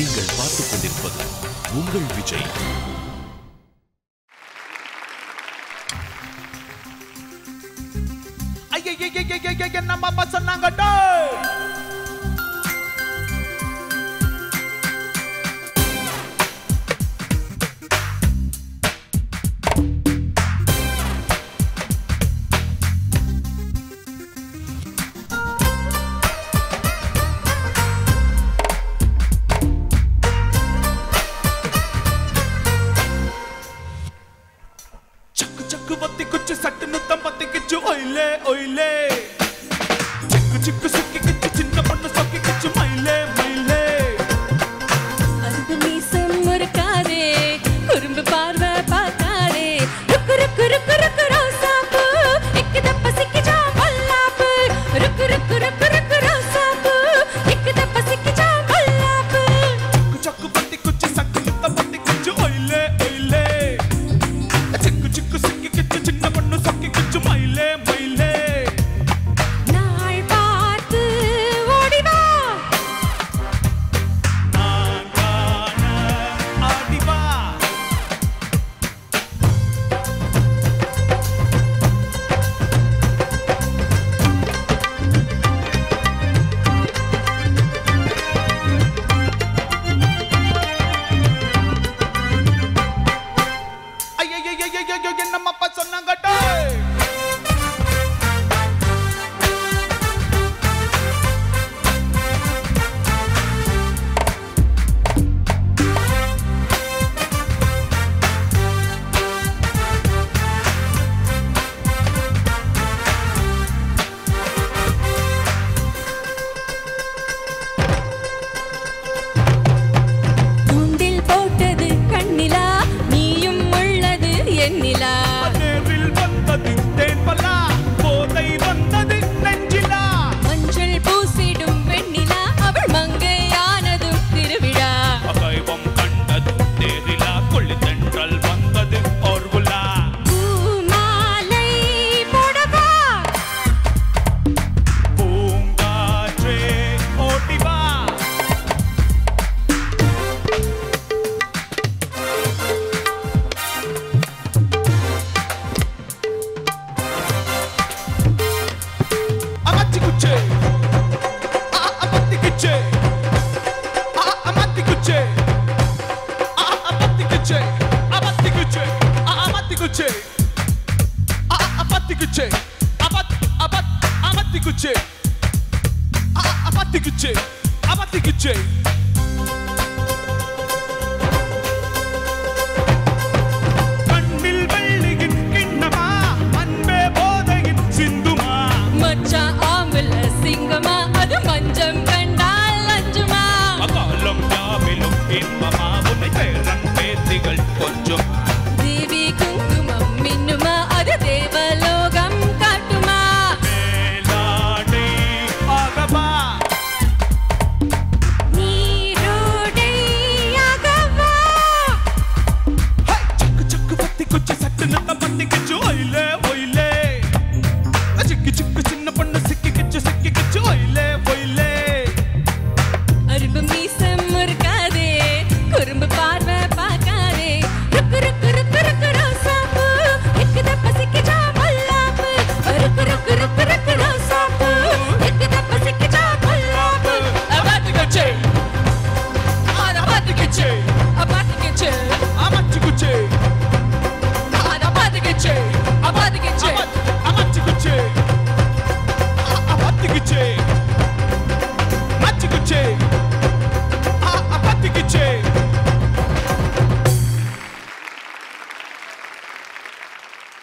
நீங்கள் பார்த்துக் கொண்டிருப்பது உங்கள் விஜய். நம்ம சொன்னாங்க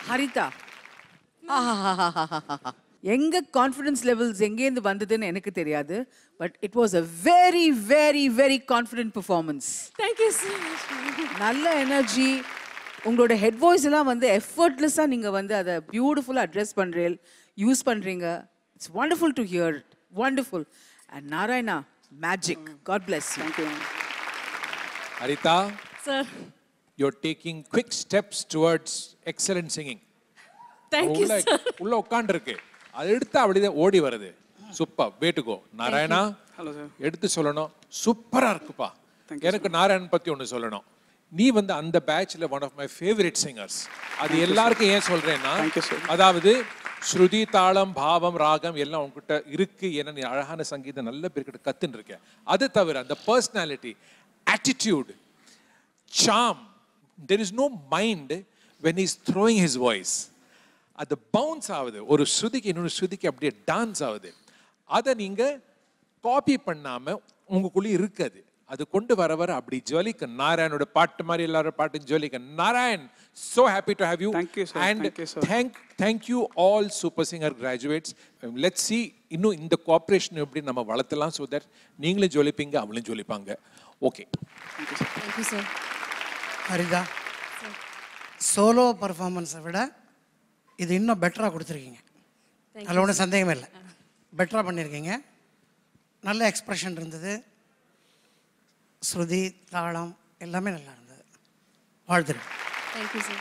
ஹரிதா, எங்க கான்ஃபிடன்ஸ் லெவல்ஸ் எங்கேருந்து வந்ததுன்னு எனக்கு தெரியாது. But it was a very very very confident performance. Thank you so much. நல்ல எனர்ஜி. உங்களோட ஹெட் வாய்ஸ் எல்லாம் வந்து எஃபர்ட்லெஸ்ஸாக நீங்கள் வந்து அதை பியூட்டிஃபுல்லாக அட்ரெஸ் பண்ணுறீங்க, யூஸ் பண்ணுறீங்க. It's wonderful to hear, wonderful. And Narayana, magic. God bless. Thank you. Harita, sir, you're taking quick steps towards excellent singing. Thank you, sir. உள்ள உட்கார்ந்திருக்கு, அது எடுத்து அப்படியே ஓடி வருது. Super, way to go. Narayana, hello sir. எடுத்து சொல்லணும், சூப்பரா இருக்குப்பா. எனக்கு நாராயண் பத்தி ஒன்று சொல்லணும். நீ வந்து அந்த பேட்ச்ல one of my favourite singers. அது எல்லாருக்கும் ஏன் சொல்றேன்னா, அதாவது ஸ்ருதி, தாளம், பாவம், ராகம் எல்லாம் உங்ககிட்ட இருக்கு. ஏன்னா நீ அழகான சங்கீதம் நல்ல பேர்கிட்ட கத்துன்னு இருக்க. அது தவிர அந்த personality, attitude, Sam, there is no mind when he is throwing his voice. அது பவுன்ஸ் ஆகுது, ஒரு ஸ்ருதிக்கு இன்னொரு ஸ்ருதிக்கு அப்படியே டான்ஸ் ஆகுது. அதை நீங்க காப்பி பண்ணாம உங்களுக்குள்ளே இருக்காது. அது கொண்டு வர வர அப்படி ஜொலிக்க. நாராயணோட பாட்டு மாதிரி எல்லாரோட பாட்டு ஜொலிக்க. Narayan, so happy to have you. Thank you, sir. And thank you, sir. thank you all Super Singer graduates. Let's see இன்னும் இந்த கோஆபரேஷன் எப்படி நம்ம வளர்த்தலாம், so that நீங்களும் ஜொலிப்பீங்க, அவங்களும் ஜொலிப்பாங்க. Okay, Thank you, sir. Haritha, solo பர்ஃபார்மன்ஸை விட இது இன்னும் பெட்டராக கொடுத்துருக்கீங்க. அதில் ஒன்றும் சந்தேகமே இல்லை. பெட்டராக பண்ணியிருக்கீங்க. நல்ல எக்ஸ்ப்ரெஷன் இருந்தது. ஸ்ருதி, தாளம் எல்லாமே நல்லா இருந்தது. வாழ்த்துறேன். Thank you, sir.